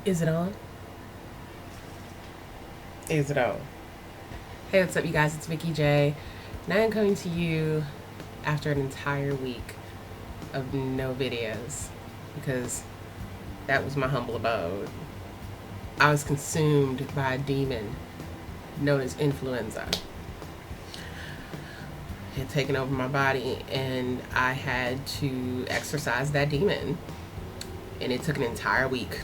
Is it on? Is it on? Hey, what's up, you guys? It's Vikeejeah, and I am coming to you after an entire week of no videos because that was my humble abode. I was consumed by a demon known as influenza. It had taken over my body, and I had to exorcise that demon, and it took an entire week.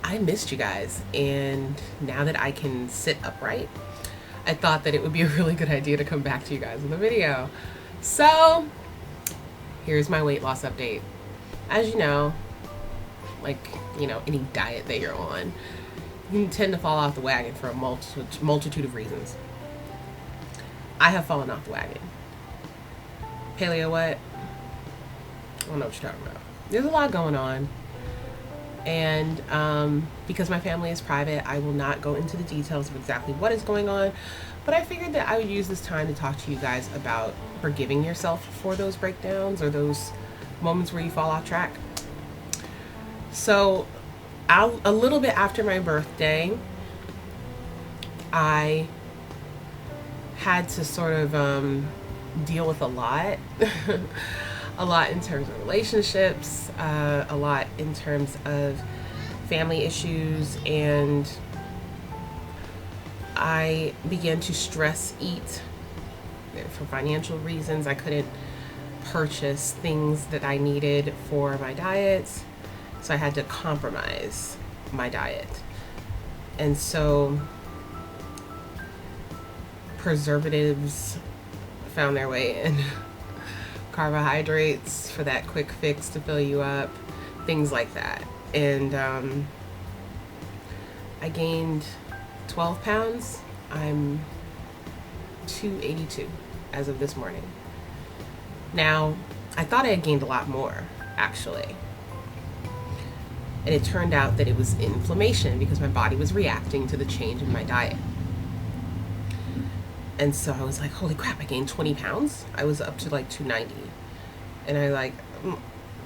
I missed you guys, and now that I can sit upright, I thought that it would be a really good idea to come back to you guys with a video. So here's my weight loss update. As you know, any diet that you're on, you tend to fall off the wagon for a multitude of reasons. I have fallen off the wagon. Paleo what? I don't know what you're talking about. There's a lot going on. And because my family is private, I will not go into the details of exactly what is going on. But I figured that I would use this time to talk to you guys about forgiving yourself for those breakdowns or those moments where you fall off track. So a little bit after my birthday, I had to sort of deal with a lot. A lot in terms of relationships, a lot in terms of family issues, and I began to stress eat for financial reasons. I couldn't purchase things that I needed for my diet, so I had to compromise my diet. And so preservatives found their way in. Carbohydrates for that quick fix to fill you up, things like that. And I gained 12 pounds. I'm 282 as of this morning. Now, I thought I had gained a lot more, actually. And it turned out that it was inflammation because my body was reacting to the change in my diet. And so I was like, holy crap, I gained 20 pounds. I was up to like 290. And I like,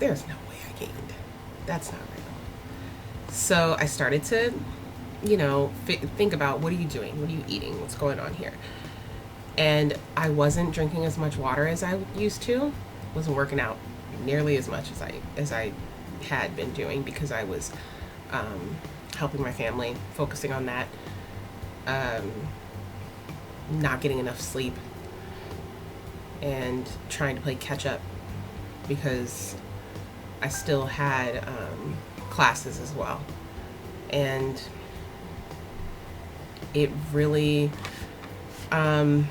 there's no way I gained. That's not real. So I started to, think about, what are you doing? What are you eating? What's going on here? And I wasn't drinking as much water as I used to. Wasn't working out nearly as much as I had been doing because I was helping my family, focusing on that. Not getting enough sleep and trying to play catch up because I still had classes as well. And it really, lessons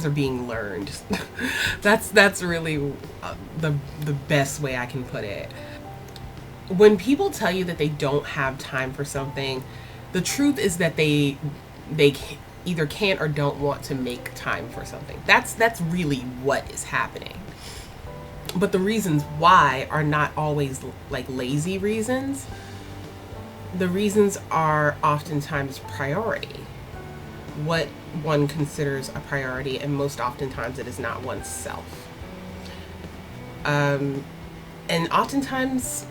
are being learned. that's really the best way I can put it. When people tell you that they don't have time for something, the truth is that they either can't or don't want to make time for something. That's really what is happening. But the reasons why are not always like lazy reasons. The reasons are oftentimes priority. What one considers a priority, and most oftentimes it is not oneself. And oftentimes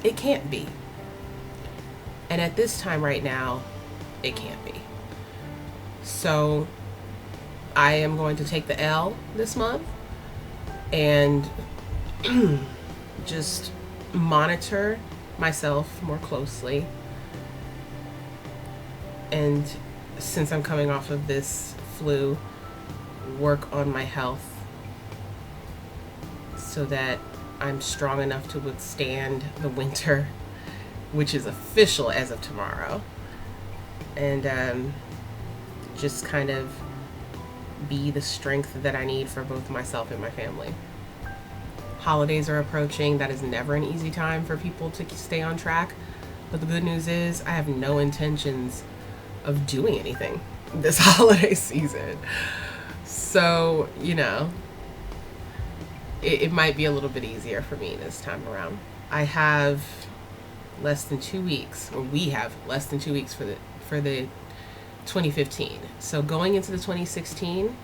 it can't be. And at this time right now, it can't be. So I am going to take the L this month and just monitor myself more closely. And since I'm coming off of this flu, work on my health so that I'm strong enough to withstand the winter, which is official as of tomorrow. And just kind of be the strength that I need for both myself and my family. Holidays are approaching. That is never an easy time for people to stay on track. But the good news is I have no intentions of doing anything this holiday season. So, it might be a little bit easier for me this time around. I have less than 2 weeks, or we have less than 2 weeks for the 2015. So going into the 2016,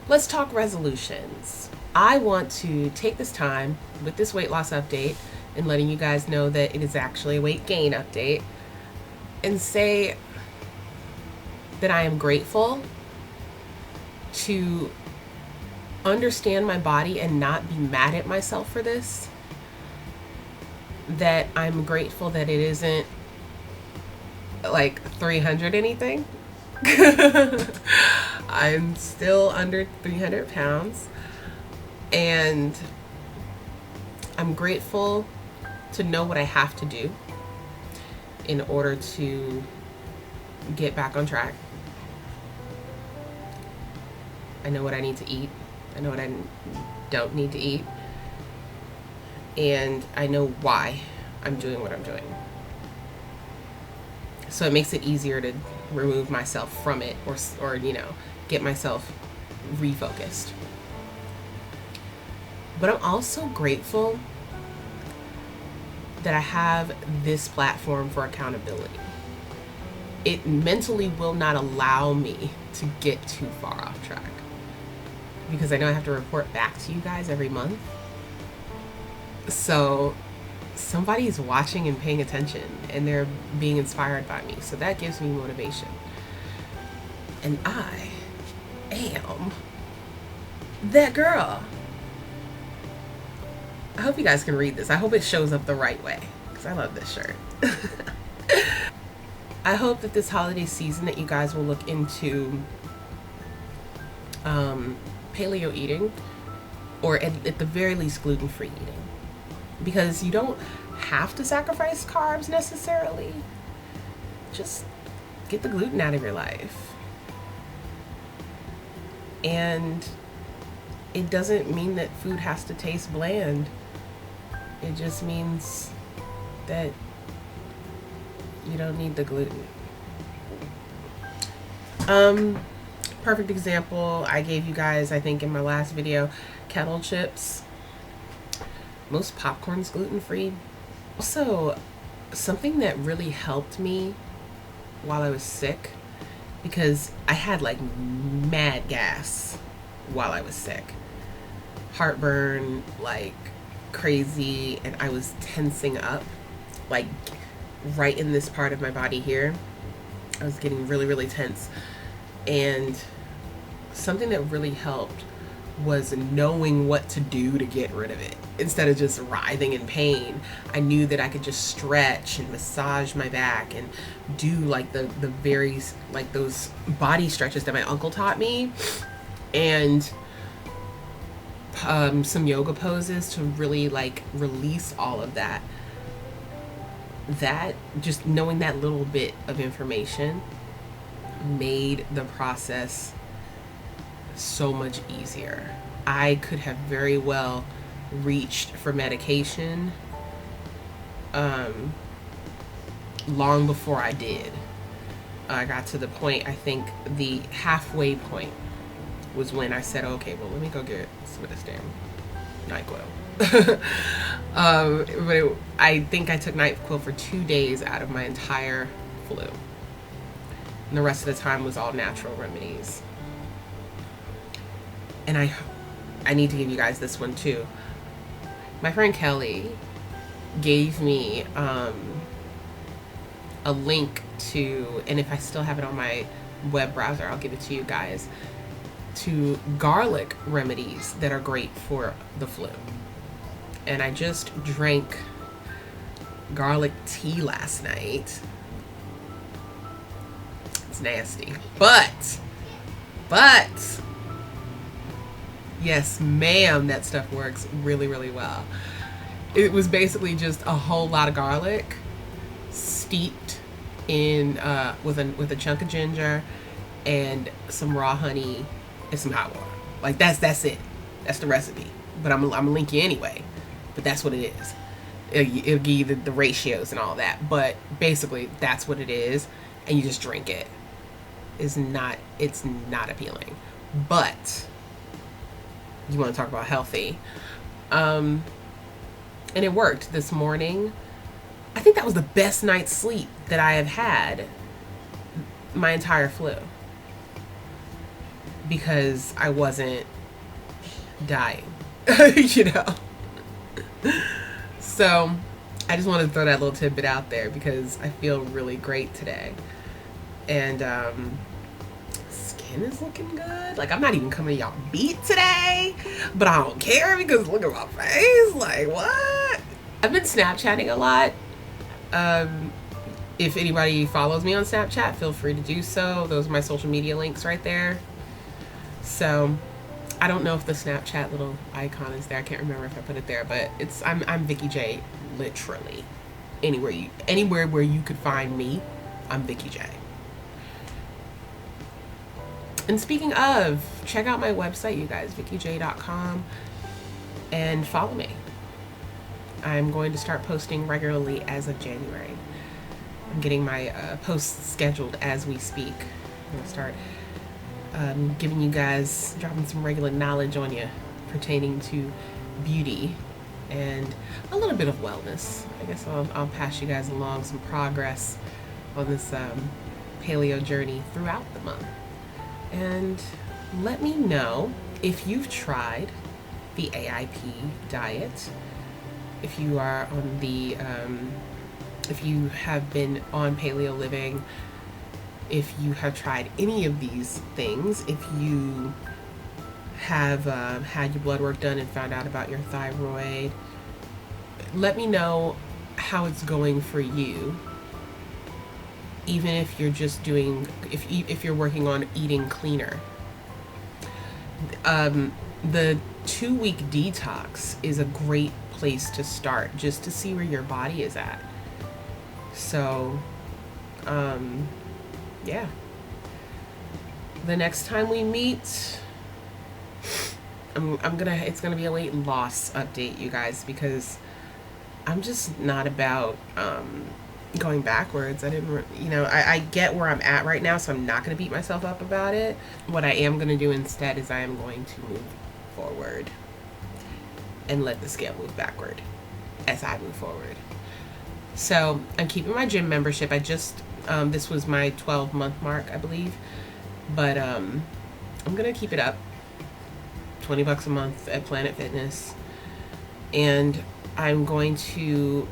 let's talk resolutions. I want to take this time with this weight loss update and letting you guys know that it is actually a weight gain update, and say that I am grateful to understand my body and not be mad at myself for this. That I'm grateful that it isn't like 300 anything. I'm still under 300 pounds, and I'm grateful to know what I have to do in order to get back on track. I know what I need to eat. I know what I don't need to eat. And I know why I'm doing what I'm doing. So it makes it easier to remove myself from it, or get myself refocused. But I'm also grateful that I have this platform for accountability. It mentally will not allow me to get too far off track, because I know I have to report back to you guys every month. So somebody's watching and paying attention, and they're being inspired by me. So that gives me motivation. And I am that girl. I hope you guys can read this. I hope it shows up the right way, because I love this shirt. I hope that this holiday season that you guys will look into paleo eating, or at the very least gluten-free eating, because you don't have to sacrifice carbs necessarily. Just get the gluten out of your life. And it doesn't mean that food has to taste bland. It just means that you don't need the gluten. Perfect example I gave you guys, I think, in my last video, kettle chips. Most popcorn's gluten-free. Also, something that really helped me while I was sick, because I had like mad gas while I was sick. Heartburn like crazy, and I was tensing up, like right in this part of my body here. I was getting really, really tense. And something that really helped was knowing what to do to get rid of it. Instead of just writhing in pain, I knew that I could just stretch and massage my back and do like the various, like those body stretches that my uncle taught me, and some yoga poses to really like release all of that. That, just knowing that little bit of information made the process so much easier. I could have very well reached for medication long before I did. I got to the point, I think the halfway point was when I said, okay, well, let me go get some of this damn NyQuil. But I think I took NyQuil for 2 days out of my entire flu. And the rest of the time was all natural remedies. And I need to give you guys this one too. My friend Kelly gave me a link to, and if I still have it on my web browser, I'll give it to you guys, to garlic remedies that are great for the flu. And I just drank garlic tea last night. It's nasty, but yes, ma'am, that stuff works really, really well. It was basically just a whole lot of garlic steeped in with a chunk of ginger and some raw honey and some hot water. Like that's it. That's the recipe. But I'm gonna link you anyway. But that's what it is. It'll give you the ratios and all that. But basically, that's what it is, and you just drink it. It's not appealing, but you want to talk about healthy. And it worked this morning. I think that was the best night's sleep that I have had my entire flu, because I wasn't dying, you know. So I just wanted to throw that little tidbit out there because I feel really great today. And skin is looking good. Like, I'm not even coming to y'all beat today, but I don't care because look at my face. Like, what? I've been Snapchatting a lot. If anybody follows me on Snapchat, feel free to do so. Those are my social media links right there. So I don't know if the Snapchat little icon is there. I can't remember if I put it there, but I'm Vikeejeah, literally. Anywhere where you could find me, I'm Vikeejeah. And speaking of, check out my website, you guys, Vikeejeah.com, and follow me. I'm going to start posting regularly as of January. I'm getting my posts scheduled as we speak. I'm going to start giving you guys, dropping some regular knowledge on you pertaining to beauty and a little bit of wellness. I guess I'll pass you guys along some progress on this paleo journey throughout the month. And let me know if you've tried the AIP diet, if you are on the, if you have been on paleo living, if you have tried any of these things, if you have had your blood work done and found out about your thyroid, let me know how it's going for you. Even if you're just doing, if you're working on eating cleaner. The 2-week detox is a great place to start just to see where your body is at. So, yeah. The next time we meet, it's gonna be a weight loss update, you guys, because I'm just not about going backwards. I get where I'm at right now, so I'm not going to beat myself up about it. What I am going to do instead is I am going to move forward and let the scale move backward as I move forward. So I'm keeping my gym membership. I just, this was my 12-month mark, I believe, but I'm going to keep it up. $20 a month at Planet Fitness. And I'm going to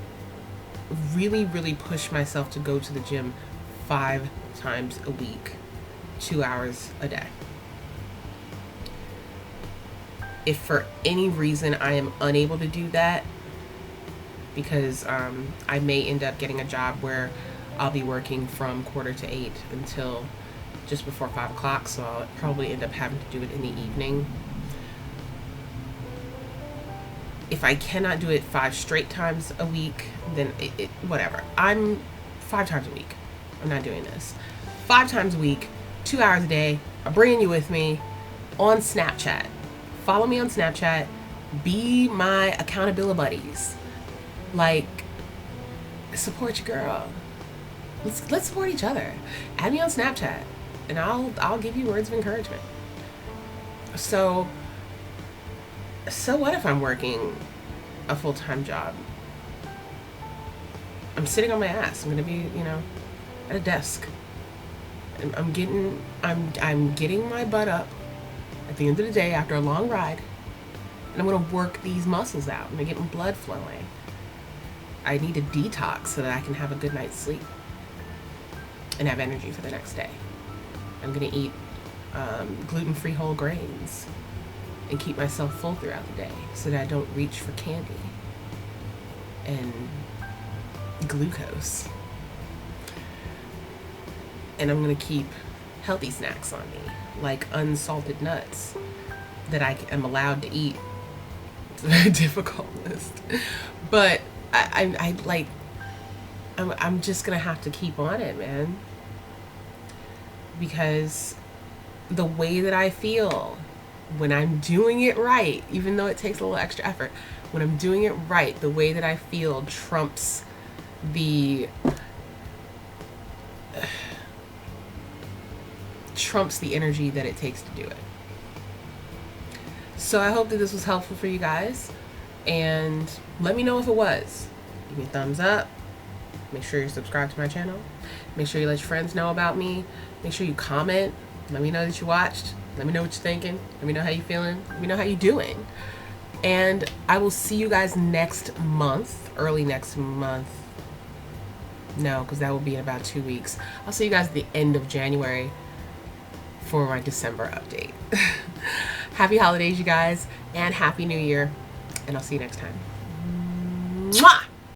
really push myself to go to the gym 5 times a week, 2 hours a day. If for any reason I am unable to do that, because I may end up getting a job where I'll be working from 7:45 until just before 5 o'clock, so I'll probably end up having to do it in the evening. If I cannot do it 5 straight times a week, then whatever. I'm 5 times a week. I'm not doing this. 5 times a week, 2 hours a day. I'm bringing you with me on Snapchat. Follow me on Snapchat. Be my accountability buddies. Like, support your girl. Let's support each other. Add me on Snapchat, and I'll give you words of encouragement. So what if I'm working a full-time job? I'm sitting on my ass. I'm gonna be, at a desk. I'm getting my butt up at the end of the day after a long ride, and I'm gonna work these muscles out. I'm gonna get my blood flowing. I need a detox so that I can have a good night's sleep and have energy for the next day. I'm gonna eat gluten-free whole grains and keep myself full throughout the day so that I don't reach for candy and glucose. And I'm gonna keep healthy snacks on me, like unsalted nuts that I am allowed to eat. It's a very difficult list, but I'm just gonna have to keep on it, man, because the way that I feel when I'm doing it right, even though it takes a little extra effort, when I'm doing it right, the way that I feel trumps the energy that it takes to do it. So I hope that this was helpful for you guys, and let me know if it was. Give me a thumbs up. Make sure you're subscribed to my channel. Make sure you let your friends know about me. Make sure you comment. Let me know that you watched. Let me know what you're thinking. Let me know how you're feeling. Let me know how you're doing. And I will see you guys next month, early next month. No, because that will be in about 2 weeks. I'll see you guys at the end of January for my December update. Happy holidays, you guys, and Happy New Year. And I'll see you next time. Mwah!